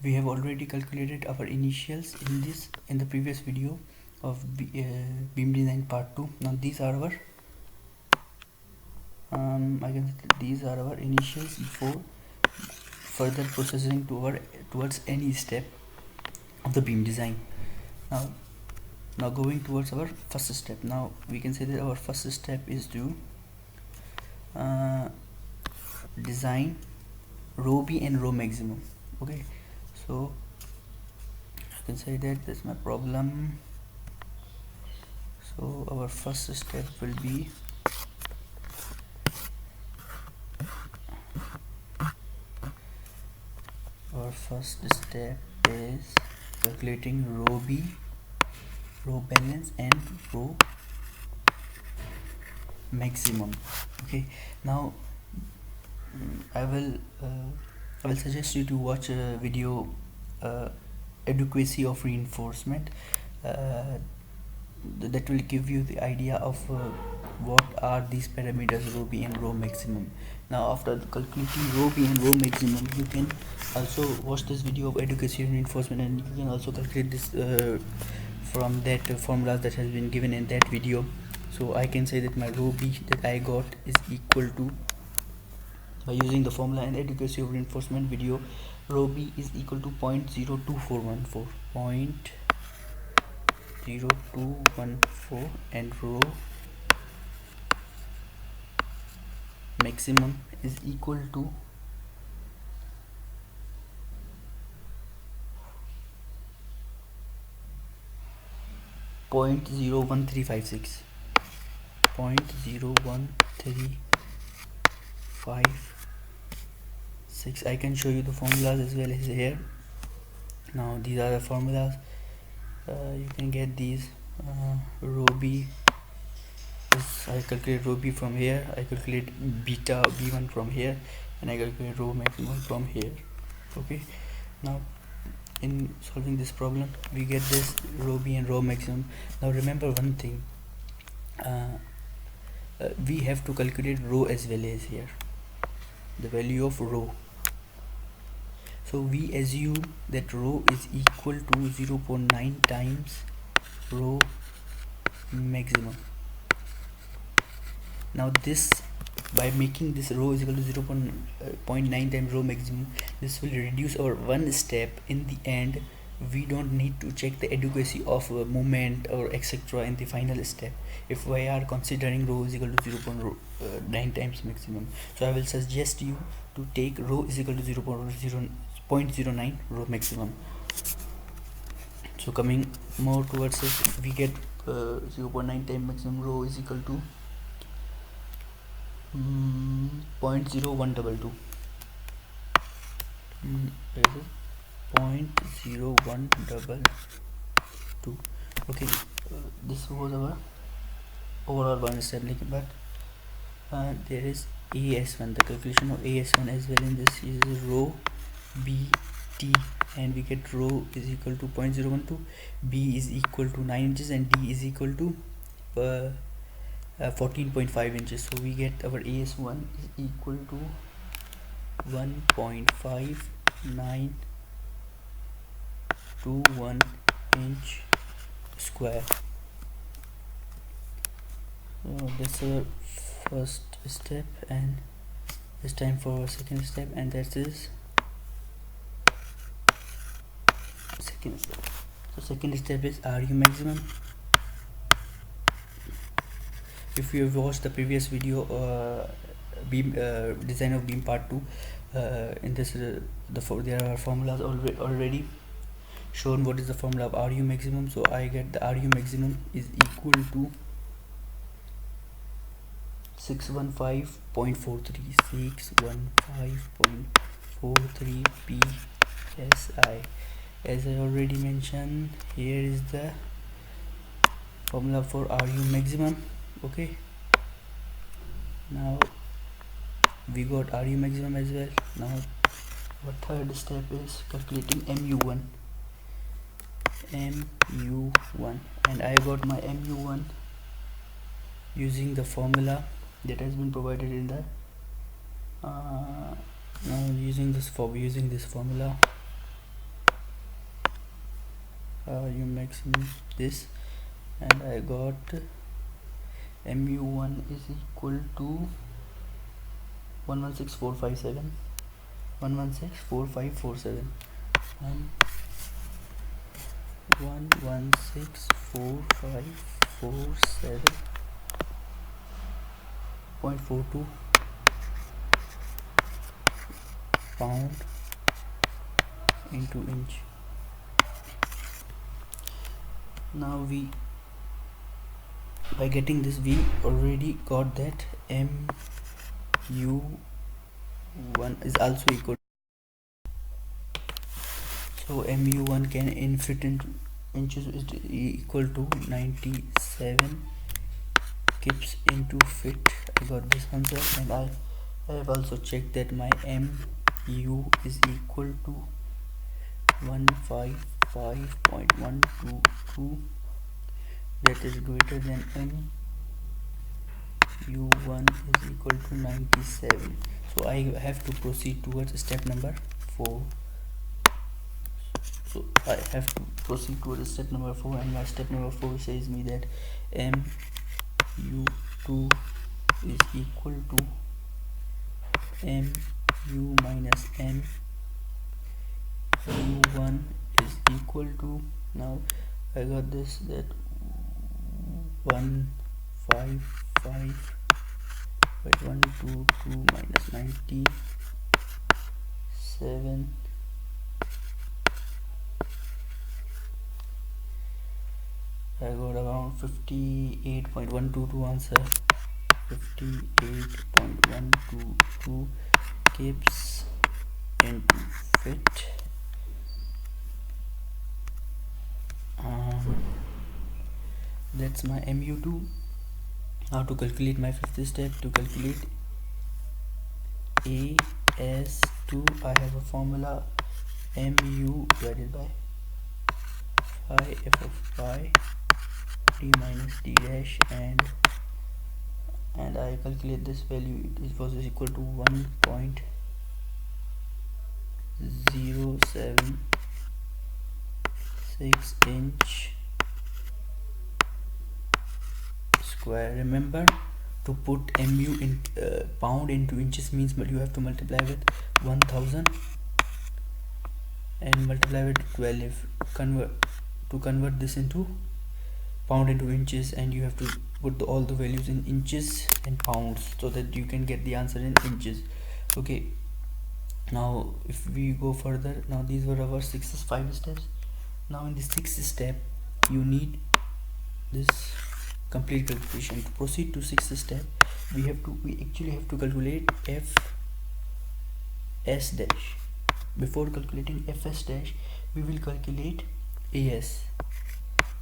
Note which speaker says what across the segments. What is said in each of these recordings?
Speaker 1: we have already calculated our initials in the previous video of beam design part 2. Now these are our these are our initials before further processing towards any step of the beam design. Now going towards our first step. Now we can say that our first step is to design rho B and rho maximum. Okay, so I can say that that's my problem. So our first step will be calculating rho B, rho balance and rho maximum. Okay, now I will suggest you to watch a video adequacy of reinforcement. That will give you the idea of what are these parameters rho B and rho maximum. Now after calculating rho B and rho maximum, you can also watch this video of adequacy and reinforcement, and you can also calculate this from that formulas that has been given in that video. So I can say that my rho B that I got is equal to, by using the formula and adequacy of reinforcement video, rho B is equal to 0.0214 and rho maximum is equal to 0.01356. I can show you the formulas as well as here. Now these are the formulas. You can get these. Rho B is, I calculate rho B from here, I calculate beta B1 from here, and I calculate rho maximum from here. Okay, now in solving this problem we get this rho B and rho maximum. Now remember one thing, we have to calculate rho as well as here, the value of rho. So we assume that rho is equal to 0.9 times rho maximum. Now this, by making this rho is equal to 0.9 times rho maximum, this will reduce our one step. In the end we don't need to check the adequacy of movement or etc in the final step if we are considering rho is equal to 0.9 times maximum. So I will suggest you to take rho is equal to 0.09 rho maximum. So coming more towards it, we get 0.9 times maximum rho is equal to 0.0122. 0.0122. Okay, this was our overall one step, but there is AS1, the calculation of AS1 as well. In this is rho BT, and we get rho is equal to 0.012, B is equal to 9 inches, and D is equal to 14.5 inches. So we get our AS1 is equal to 1.5921 inch square. So that's our first step, and it's time for our second step, and that is second step. So second step is RU maximum. If you have watched the previous video, beam design of beam part 2, in this there are formulas already shown what is the formula of RU maximum. So I get the RU maximum is equal to 615.43 psi. As I already mentioned, here is the formula for RU maximum. Okay, now we got RU maximum as well. Now our third step is calculating MU1, and I got my MU1 using the formula that has been provided in the now using this formula you maximum this, and I got mu1 is equal to 116457 116447 and 1164,547.42 pound into inch. Now we, by getting this, we already got that mu1 is also equal, so mu1 can in feet into inches is equal to 97 kips into feet. I got this answer, and I have also checked that my mu is equal to 155.122, that is greater than mu1 is equal to 97. So I have to proceed towards step number 4. So I have to proceed towards step number 4, and my step number 4 says me that mu2 is equal to mu minus mu1 is equal to, now I got this, that 155.122 minus 97, I got around 58.122 answer. 58.122 kips into feet. That's my mu2. Now to calculate my fifth step, to calculate AS2, I have a formula mu divided by phi f of phi d minus d dash, and I calculate this value, it was equal to 1.076 inch square. Remember, to put mu in pound into inches means, but you have to multiply with 1000 and multiply with 12 to convert this into pound into inches, and you have to put all the values in inches and pounds so that you can get the answer in inches. Okay, now if we go further, now these were our 5 steps. Now in the 6th step, you need this complete calculation. To proceed to 6th step, we actually have to calculate fs dash. Before calculating fs dash, we will calculate as.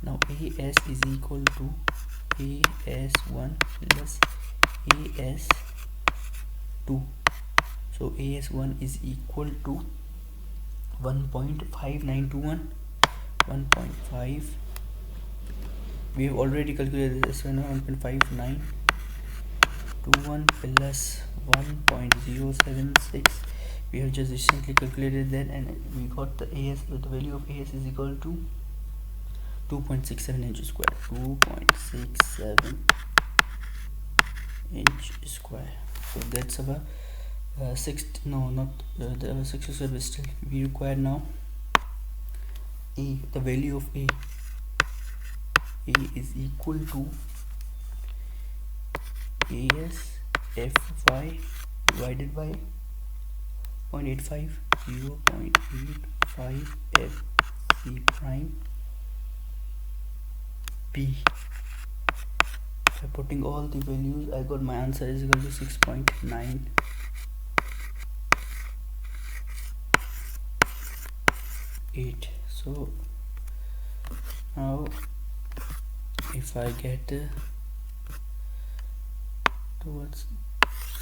Speaker 1: Now as is equal to as1 plus as2. So as1 is equal to 1.5921, 1.5. We have already calculated this one, 1.5921 plus 1.076. We have just recently calculated that, and we got the as, the value of as is equal to 2.67 inch square. 2.67 inch square. So that's our sixth, no, not the sixth step is still. We require now a, the value of a is equal to as fy divided by 0.85, 0.85 f c prime p. By putting all the values, I got my answer is equal to 6.98. So now if I get towards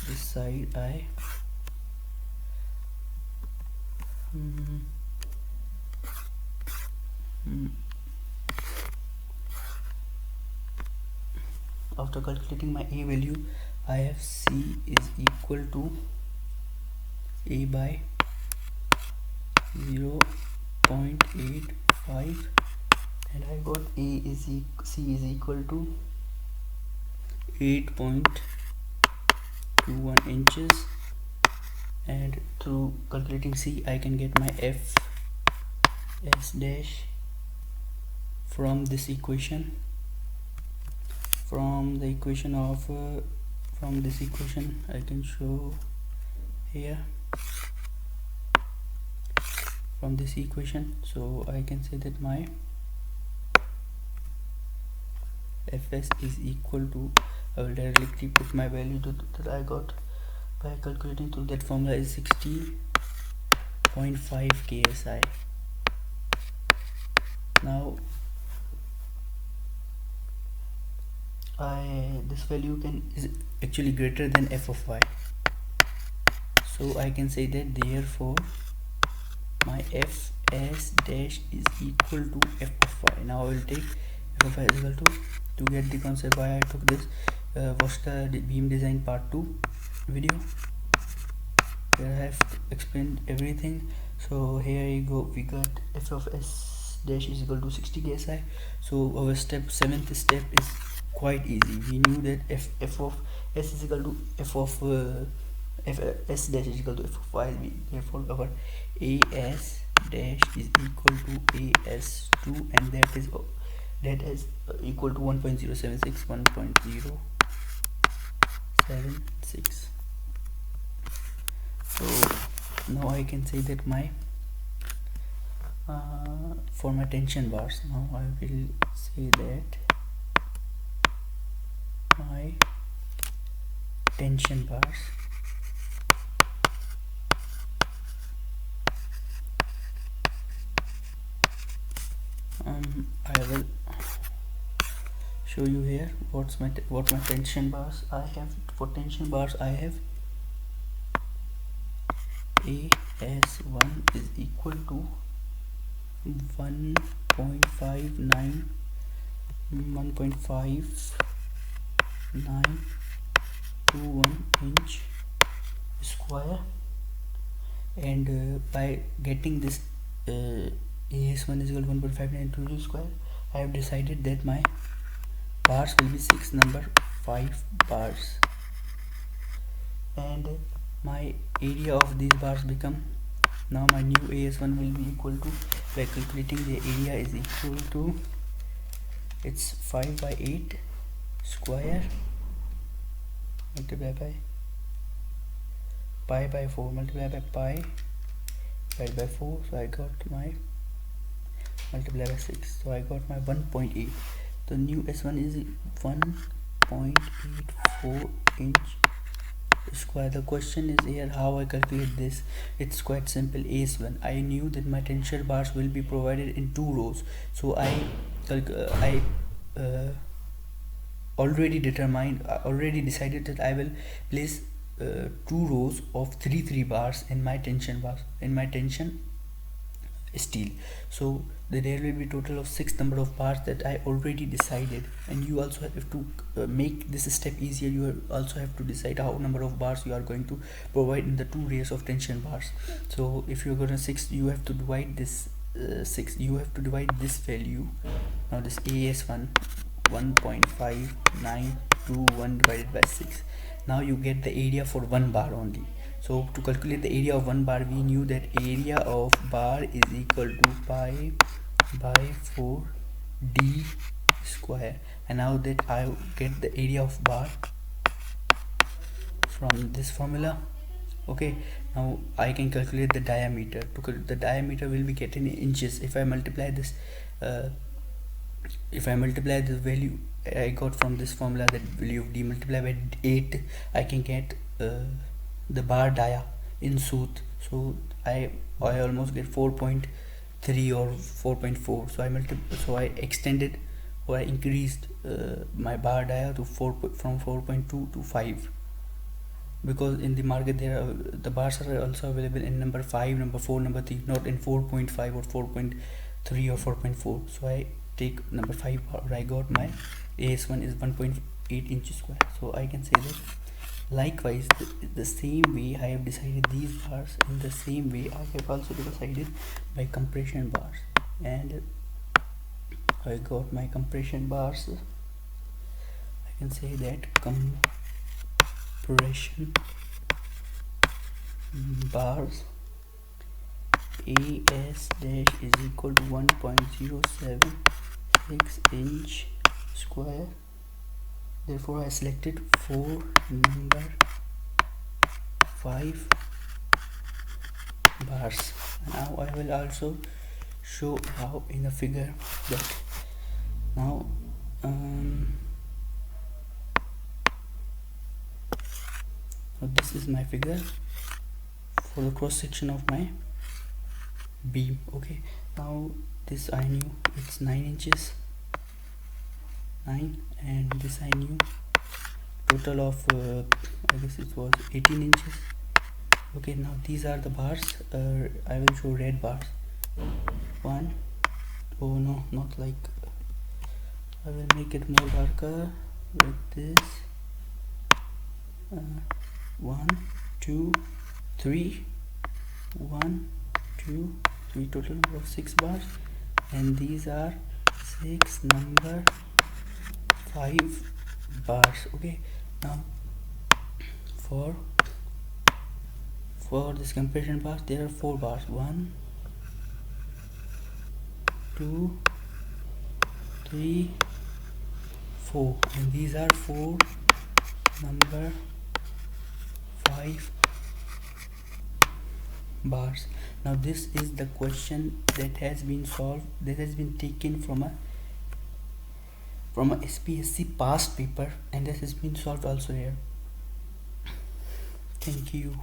Speaker 1: this side, I after calculating my a value, I have c is equal to a by 0.85 and I got C is equal to 8.21 inches, and through calculating C I can get my F S dash from this equation. From this equation I can show here, from this equation, so I can say that my Fs is equal to, I will directly put my value that I got by calculating through that formula is 60.5 ksi. Now this value is actually greater than f of y, so I can say that therefore my Fs dash is equal to f of y. Now I will take f of y is equal to get the concept why I took this, watch the beam design part 2 video where I have explained everything. So here you go, we got f of s dash is equal to 60 ksi. So our seventh step is quite easy. We knew that f of s is equal to f of f s dash is equal to f of y. Therefore our as dash is equal to as2, and that is equal to 1.076. So now I can say that my for my tension bars, now I will say that my tension bars I will show you here what my tension bars I have. For tension bars I have as1 is equal to 1.521 inch square, and by getting this as1 is equal to 1.592 square, I have decided that my bars will be 6 number 5 bars, and my area of these bars become, now my new as1 will be equal to, by calculating the area is equal to, it's 5 by 8 square multiplied by pi by 4 multiplied by pi divided by 4, so I got my multiplied by 6, so I got my 1.8. The new S1 is 1.84 inch square. The question is here how I calculate this. It's quite simple. AS1, I knew that my tensile bars will be provided in 2 rows, so I already decided that I will place 2 rows of 3 bars in my tension steel. So there will be total of 6 number of bars that I already decided, and you also have to make this step easier. You also have to decide how number of bars you are going to provide in the 2 layers of tension bars. So if you're gonna 6, you have to divide this 6, you have to divide this value. Now this AS1 1.5921 divided by 6. Now you get the area for 1 bar only. So to calculate the area of 1 bar, we knew that area of bar is equal to pi by 4d square, and now that I get the area of bar from this formula. Okay, now I can calculate the diameter. The diameter will be getting in inches. If I multiply this the value I got from this formula, that value of d multiplied by 8, I can get the bar dia in suit. So I almost get 4.3 or 4.4. So I extended, or I increased my bar dia to from 4.2 to 5, because in the market the bars are also available in number 5, number 4, number 3, not in 4.5 or 4.3 or 4.4. so I take number 5 bar. I got my AS1 is 1.8 inches square. So I can say that likewise the same way I have decided these bars, in the same way I have also decided my compression bars, and I got my compression bars. I can say that compression bars AS dash is equal to 1.076 inch square. Therefore I selected 4 number 5 bars. Now I will also show how in the figure that now this is my figure for the cross section of my beam. Okay, now this I knew it's 9 inches, 9, and this I knew total of I guess it was 18 inches. Okay, now these are the bars. I will show red bars. One, oh no, not like, I will make it more darker with this. 1 2 3 1 2 3, total number of 6 bars, and these are 6 number 5 bars. Okay, now for this compression bars there are 4 bars. 1 2 3 4, and these are 4 number 5 bars. Now this is the question that has been solved, that has been taken from a SPSC past paper, and this has been solved also here. Thank you.